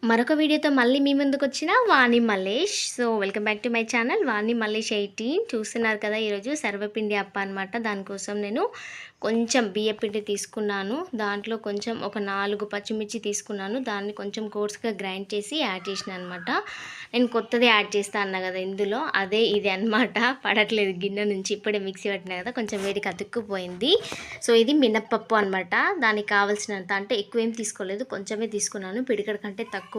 మరొక వీడియోతో మళ్ళీ మీ ముందుకొచ్చిన Vani Mallesh. So welcome back to my channel Vani Mallesh 18. చూస్తున్నారు కదా, ఈరోజు సర్వపిండి అప్ప అనమాట. దానికోసం నేను కొంచెం బియ్య పిండి తీసుకున్నాను. దాంట్లో కొంచెం ఒక 4 పచ్చిమిర్చి తీసుకున్నాను. దాన్ని కొంచెం కోర్స్గా గ్రైండ్ చేసి యాడ్ చేసిన అనమాట. నేను కొత్తది యాడ్ చేస్తా అన్నా కదా ఇందులో, అదే ఇది అనమాట. పడట్లేదు గిన్నె నుంచి, ఇప్పుడే మిక్సీ పట్టినా కదా, కొంచెం వేడికి అతుక్కుపోయింది. సో ఇది మినప్పప్పు అనమాట. దానికి కావాల్సినంత, అంటే ఎక్కువ ఏం తీసుకోలేదు, కొంచెమే తీసుకున్నాను, పిడికడ కంటే తక్కువ.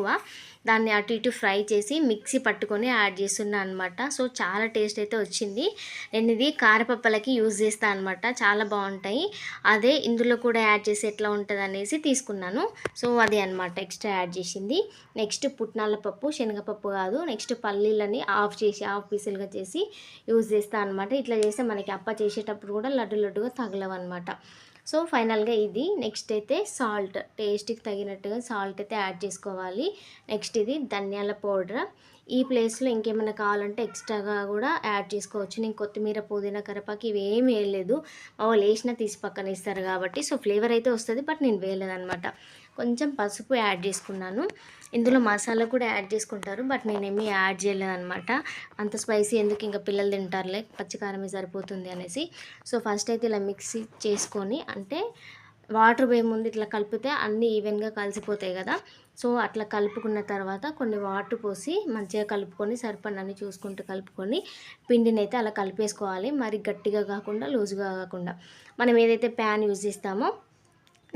దాన్ని అటు ఇటు ఫ్రై చేసి మిక్సీ పట్టుకొని యాడ్ చేస్తున్నా అనమాట. సో చాలా టేస్ట్ అయితే వచ్చింది. నేను ఇది కారపప్పలకి యూజ్ చేస్తాను అనమాట, చాలా బాగుంటాయి. అదే ఇందులో కూడా యాడ్ చేసి ఎట్లా ఉంటుంది అనేసి తీసుకున్నాను. సో అది అనమాట ఎక్స్ట్రా యాడ్ చేసింది. నెక్స్ట్ పుట్నాల పప్పు, శనగపప్పు కాదు. నెక్స్ట్ పల్లీలని హాఫ్ పీసులుగా చేసి యూజ్ చేస్తాను అనమాట. ఇట్లా చేస్తే మనకి అప్ప చేసేటప్పుడు కూడా లడ్డు లడ్డుగా తగలవు అనమాట. సో ఫైనల్గా ఇది. నెక్స్ట్ అయితే సాల్ట్, టేస్ట్కి తగినట్టుగా సాల్ట్ అయితే యాడ్ చేసుకోవాలి. నెక్స్ట్ ఇది ధనియాల పౌడర్. ఈ ప్లేస్లో ఇంకేమైనా కావాలంటే ఎక్స్ట్రాగా కూడా యాడ్ చేసుకోవచ్చు. నేను కొత్తిమీర, పుదీనా, కరివేపాకు ఇవి ఏమి వేయలేదు. వాళ్ళు వేసినా తీసి పక్కన ఇస్తారు కాబట్టి సో ఫ్లేవర్ అయితే వస్తుంది, బట్ నేను వేయలేదన్నమాట. కొంచెం పసుపు యాడ్ చేసుకున్నాను. ఇందులో మసాలా కూడా యాడ్ చేసుకుంటారు, బట్ నేనేమి యాడ్ చేయలేదన్నమాట. అంత స్పైసీ ఎందుకు, ఇంకా పిల్లలు తింటారులే, పచ్చికారమే సరిపోతుంది అనేసి. సో ఫస్ట్ అయితే ఇలా మిక్సీ చేసుకొని, అంటే వాటర్ వేయ ముందు ఇట్లా కలిపితే అన్నీ ఈవెన్గా కలిసిపోతాయి కదా. సో అట్లా కలుపుకున్న తర్వాత కొన్ని వాటర్ పోసి మంచిగా కలుపుకొని, సరిపడినన్ని చూసుకుంటూ కలుపుకొని పిండిని అయితే అలా కలిపేసుకోవాలి. మరి గట్టిగా కాకుండా, లూజ్గా కాకుండా. మనం ఏదైతే ప్యాన్ యూజ్ చేస్తామో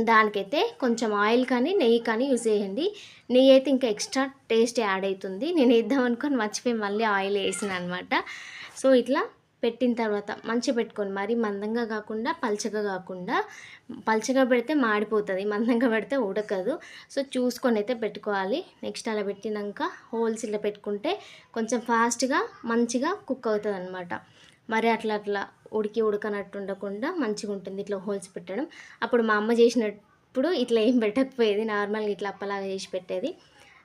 దానికైతే కొంచెం ఆయిల్ కానీ నెయ్యి కానీ యూజ్ చేయండి. నెయ్యి అయితే ఇంకా ఎక్స్ట్రా టేస్ట్ యాడ్ అవుతుంది. నేను వేద్దాం అనుకొని మర్చిపోయి మళ్ళీ ఆయిల్ వేసిన అనమాట. సో ఇట్లా పెట్టిన తర్వాత మంచిగా పెట్టుకొని, మరీ మందంగా కాకుండా పల్చగా కాకుండా. పల్చగా పెడితే మాడిపోతుంది, మందంగా పెడితే ఉడకదు. సో చూసుకొని అయితే పెట్టుకోవాలి. నెక్స్ట్ అలా పెట్టినాక హోల్స్ ఇలా పెట్టుకుంటే కొంచెం ఫాస్ట్గా మంచిగా కుక్ అవుతుంది అనమాట. మరి అట్లా ఉడకనట్టు ఉండకుండా మంచిగా ఉంటుంది ఇట్లా హోల్స్ పెట్టడం. అప్పుడు మా అమ్మ చేసినప్పుడు ఇట్లా ఏం పెట్టకపోయేది, నార్మల్గా ఇట్లా అప్పలాగా చేసి పెట్టేది.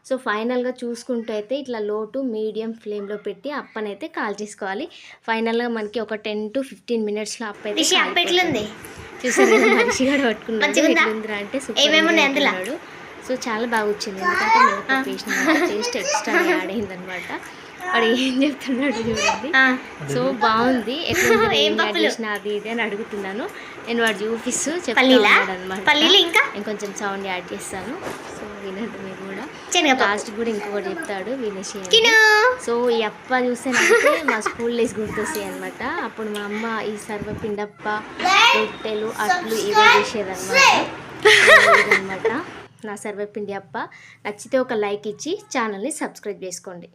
సో ఫైనల్గా చూసుకుంటూ అయితే ఇట్లా లో టు మీడియం ఫ్లేమ్లో పెట్టి అప్పనైతే కాల్ చేసుకోవాలి. ఫైనల్గా మనకి ఒక 10 to 15 మినిట్స్లో అప్ప అయితే చూసారు. మనిషి కూడా పట్టుకున్నాడు అంటే సూపర్. సో చాలా బాగా వచ్చింది, ఎందుకంటే మినపప్పు వేసిన టేస్ట్ ఎక్స్ట్రా యాడ్ అయిందనమాట. వాడు ఏం చెప్తున్నాడు చూడండి. సో బాగుంది, ఎట్లా చేసిన అది ఇది అని అడుగుతున్నాను నేను. వాడు చూపిస్తూ చెప్తాను అనమాట. నేను కొంచెం సౌండ్ యాడ్ చేస్తాను, సో వినండి మీరు కూడా. లాస్ట్ కూడా ఇంకొకటి చెప్తాడు, వినేసి. సో ఈ అప్ప చూస్తే నాకు మా స్కూల్ డేస్ గుర్తొస్తాయి అనమాట. అప్పుడు మా అమ్మ ఈ సర్వపిండప్ప, రొట్టెలు, అట్లు ఇవే చేసేదన్నమాట. ఇదనమాట నా సర్వపిండి అప్ప. నచ్చితే ఒక లైక్ ఇచ్చి ఛానల్ని సబ్స్క్రైబ్ చేసుకోండి.